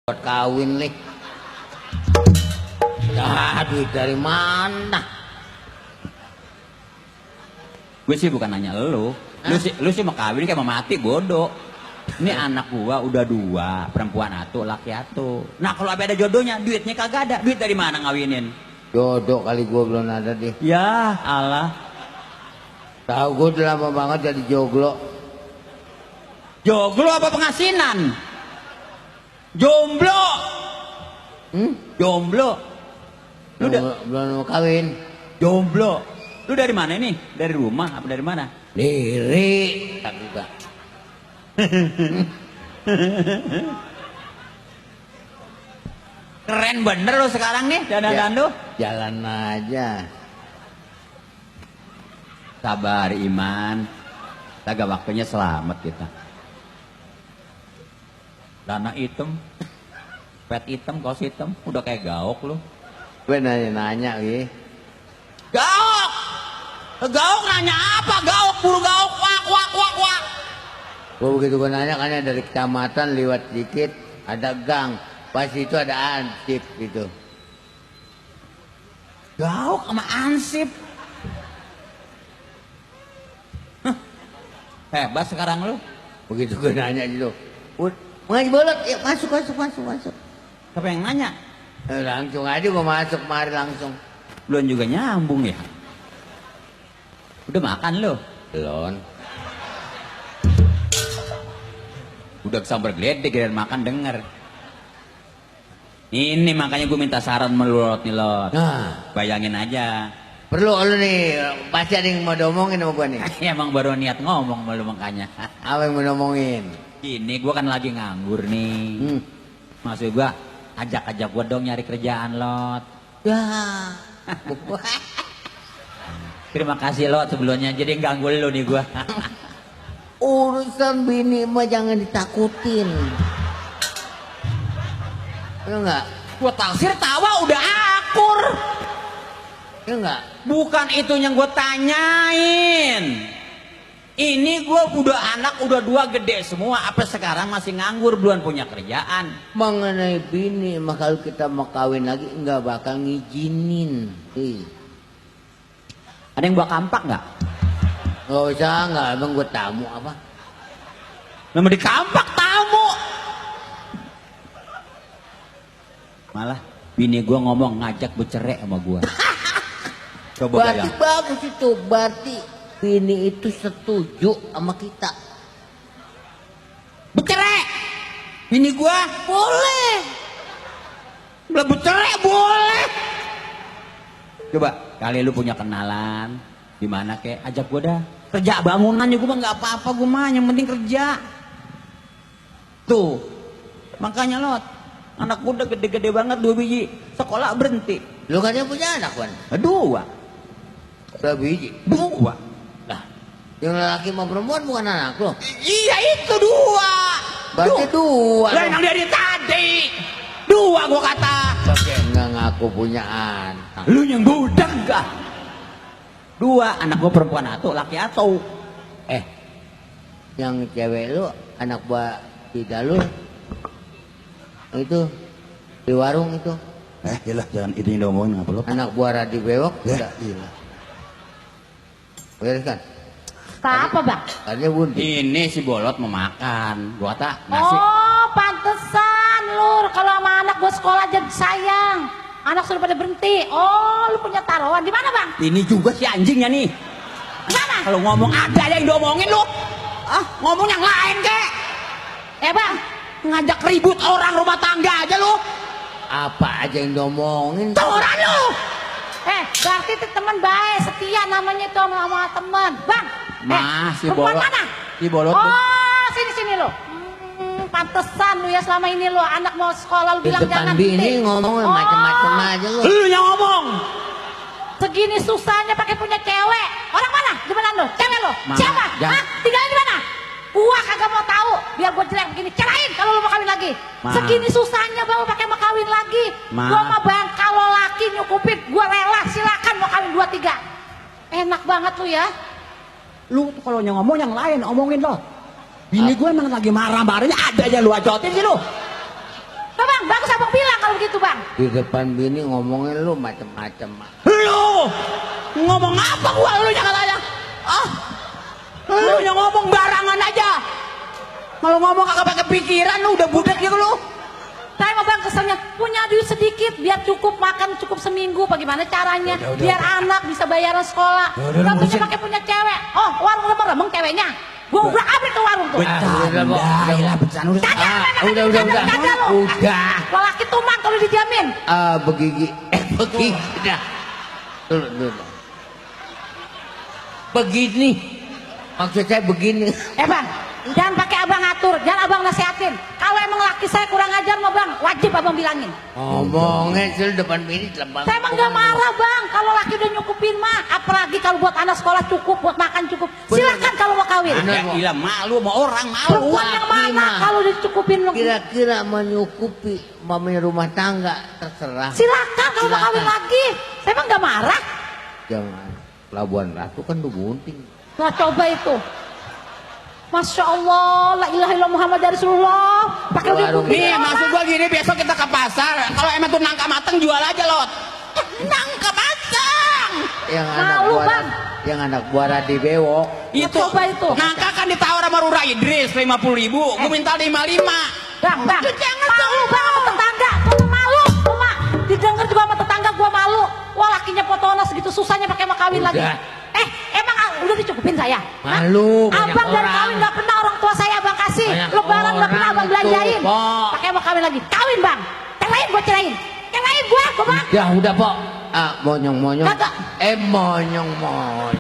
buat kawin nih. Ya, duit dari mana? Gue sih bukan nanya lu sih mau kawin kayak mau mati bodoh. Ini anak gua udah 2, perempuan atu, laki atu. Nah kalau ada jodohnya, duitnya kagak ada. Duit dari mana ngawinin? Jodoh kali gua belum ada deh. Ya Allah. Tahu gua udah lama banget jadi joglo. Joglo apa pengasinan? Jomblo. Jomblo. Lu Belum mau kawin. jomblo. Lu dari mana ini? Dari rumah apa dari mana? Diri. Tak juga. Keren bener lo sekarang nih dandan lu. Jalan aja. Sabar Iman. Kagak waktunya selamat kita. Dana hitam, pet hitam, kaos hitam, udah kayak gaok lu. Gue nanya-nanya wi. Gaok! Gaok nanya apa? Gaok, buru gaok, wak, wak, wak, wak. Gue begitu gue nanya kan dari kecamatan lewat dikit ada gang. Pas itu ada ansip gitu. Gaok sama ansip. Hah, hebat sekarang lu. Begitu gue nanya gitu. Ngaji bolot, ya masuk. Siapa yang nanya? Langsung aja gue masuk, mari langsung. Belum juga nyambung ya. Udah makan lo? Belum. Udah kesambar geledek dan makan denger. Ini makanya gue minta saran melurut nih Lot. Nah, Bayangin aja. perlu lu nih, pasti ada yang mau diomongin sama gue nih. Emang baru niat ngomong malu makanya. Apa yang mau diomongin? Ini gue kan lagi nganggur nih. Maksud gue ajak gue dong nyari kerjaan Lot. Ya. Terima kasih Lot sebelumnya. Jadi ganggu lu nih gue. Urusan bini mah jangan ditakutin. Ya enggak? Gue taksir tawa udah akur. Ya enggak? Bukan itu yang gue tanyain. Ini gue udah anak udah 2 gede semua. Apa sekarang masih nganggur belum punya kerjaan? Mengenai bini mah kalau kita mau kawin lagi enggak bakal ngizinin. Ada yang bawa kampak nggak? Enggak usah, enggak, emang gue tamu apa? Nama di kampak tamu. Malah bini gue ngomong ngajak bercerai sama gue. Coba Berarti bayang. bagus itu, berarti bini itu setuju sama kita. Bercerai. Bini gue Boleh. belum bercerai boleh. Coba kali lu punya kenalan di mana kek ajak gue dah. Kerja bangunan juga mah nggak apa-apa gue mah yang penting kerja. Tuh makanya Lot anak gue udah gede-gede banget 2 biji sekolah berhenti. Lu kan yang punya anak kan? 2 Berapa biji? 2. Lah, yang laki sama perempuan bukan anak lo? Iya itu 2. Berarti 2. Lah yang dari tadi 2 gua kata. Pakai nggak ngaku punya anak. Lu yang budak gak? 2 anak gua perempuan atau laki atau. Yang cewek lu anak buah tidak lu itu di warung itu Jelas jangan itu yang diomongin apa lo? anak buah Radi Bewok Ya, udah iya. beres kan? Apa bang? Tadinya buntu. Ini si Bolot mau makan. Gua kata nasi. Oh pantesan lu kalau sama anak gue sekolah aja sayang. Anak sudah pada berhenti. Oh lu punya taruhan di mana bang? Ini juga si anjingnya nih. Di mana? Kalau ngomong ada yang diomongin lu. Ngomong yang lain kek. Bang, Ngajak ribut orang rumah tangga aja lu. Apa aja yang diomongin? Tawuran lu. berarti itu teman baik, setia namanya itu sama teman. Bang, Si perempuan Bolot. mana? Si Bolot tuh. Oh sini lo. Pantesan lu ya selama ini lo anak mau sekolah lu Di bilang depan jangan bini ngomong macam-macam aja lu. Lu yang ngomong. Segini susahnya pakai punya cewek. Orang mana? Gimana lo? Cewek lo? Ma, Siapa? jangan. Hah? Tinggalnya di mana? Gua kagak mau tahu. Biar gua jelek begini. Cerain kalau lu mau kawin lagi. Ma. Segini susahnya baru pakai mau kawin lagi. Ma. Gua mah bang kalau laki nyukupin gua rela silakan mau kawin 2-3. Enak banget lu ya. Lu tuh kalau yang ngomong yang lain omongin lo. Bini gue emang lagi marah-marahnya ada aja lu ajotin sih lu. Tuh bang, begitu bang? Di depan bini ngomongin lu macem-macem. Lu ngomong apa gua lu nya katanya? Ah, lu nya ngomong barangan aja. Kalau ngomong kagak pakai pikiran lu udah budak ya lu. Saya mah bang keselnya punya duit sedikit biar cukup makan cukup seminggu. Bagaimana caranya? Biar anak bisa bayaran sekolah. Tentunya pakai punya cewek. Oh warung remeng ceweknya. Gua udah ambil ke warung tuh. Udah. Lelaki tumbang kalau dijamin. Begigi. Begigi. Dah. Dulu. Begini. Maksud saya begini. Bang, jangan pakai abang atur, jangan abang nasihatin. Kalau emang laki saya kurang ajar mah bang, wajib abang bilangin. Ngomongin sih depan bini lembang. Saya emang gak marah bang, kalau laki udah nyukupin mah. Apalagi kalau buat anak sekolah cukup, buat makan cukup. Silakan kalau mau kawin. Ya gila malu sama orang malu. Perempuan yang mana kalau dicukupin? Kira-kira menyukupi mamanya rumah tangga terserah. Silakan kalau mau kawin lagi. Saya emang gak marah. Jangan. Labuan Ratu kan tuh gunting. Nah coba itu. Masya Allah, la ilaha illallah Muhammad Rasulullah. Pakai udah Nih maksud gua gini, besok kita ke pasar. Kalau emang tuh nangka mateng jual aja lot. Nangka mateng. Yang anak buah Radi Bewok. Itu. Coba itu. Nangka kan ditawar sama Rura Idris 50.000. Gua minta 55. Bang. Malu bang sama tetangga. Gua malu. Cuma didengar juga sama tetangga gua malu. Wah lakinya potongan segitu susahnya pakai mau kawin lagi. Emang udah dicukupin saya? Malu. Abang dari kawin gak pernah orang tua saya abang kasih. Lebaran gak pernah abang belanjain. Pakai mau kawin lagi. Kawin bang. Cerain gua cerain. Cerain gua bang. Udah Pok. Monyong. Kagak. Monyong.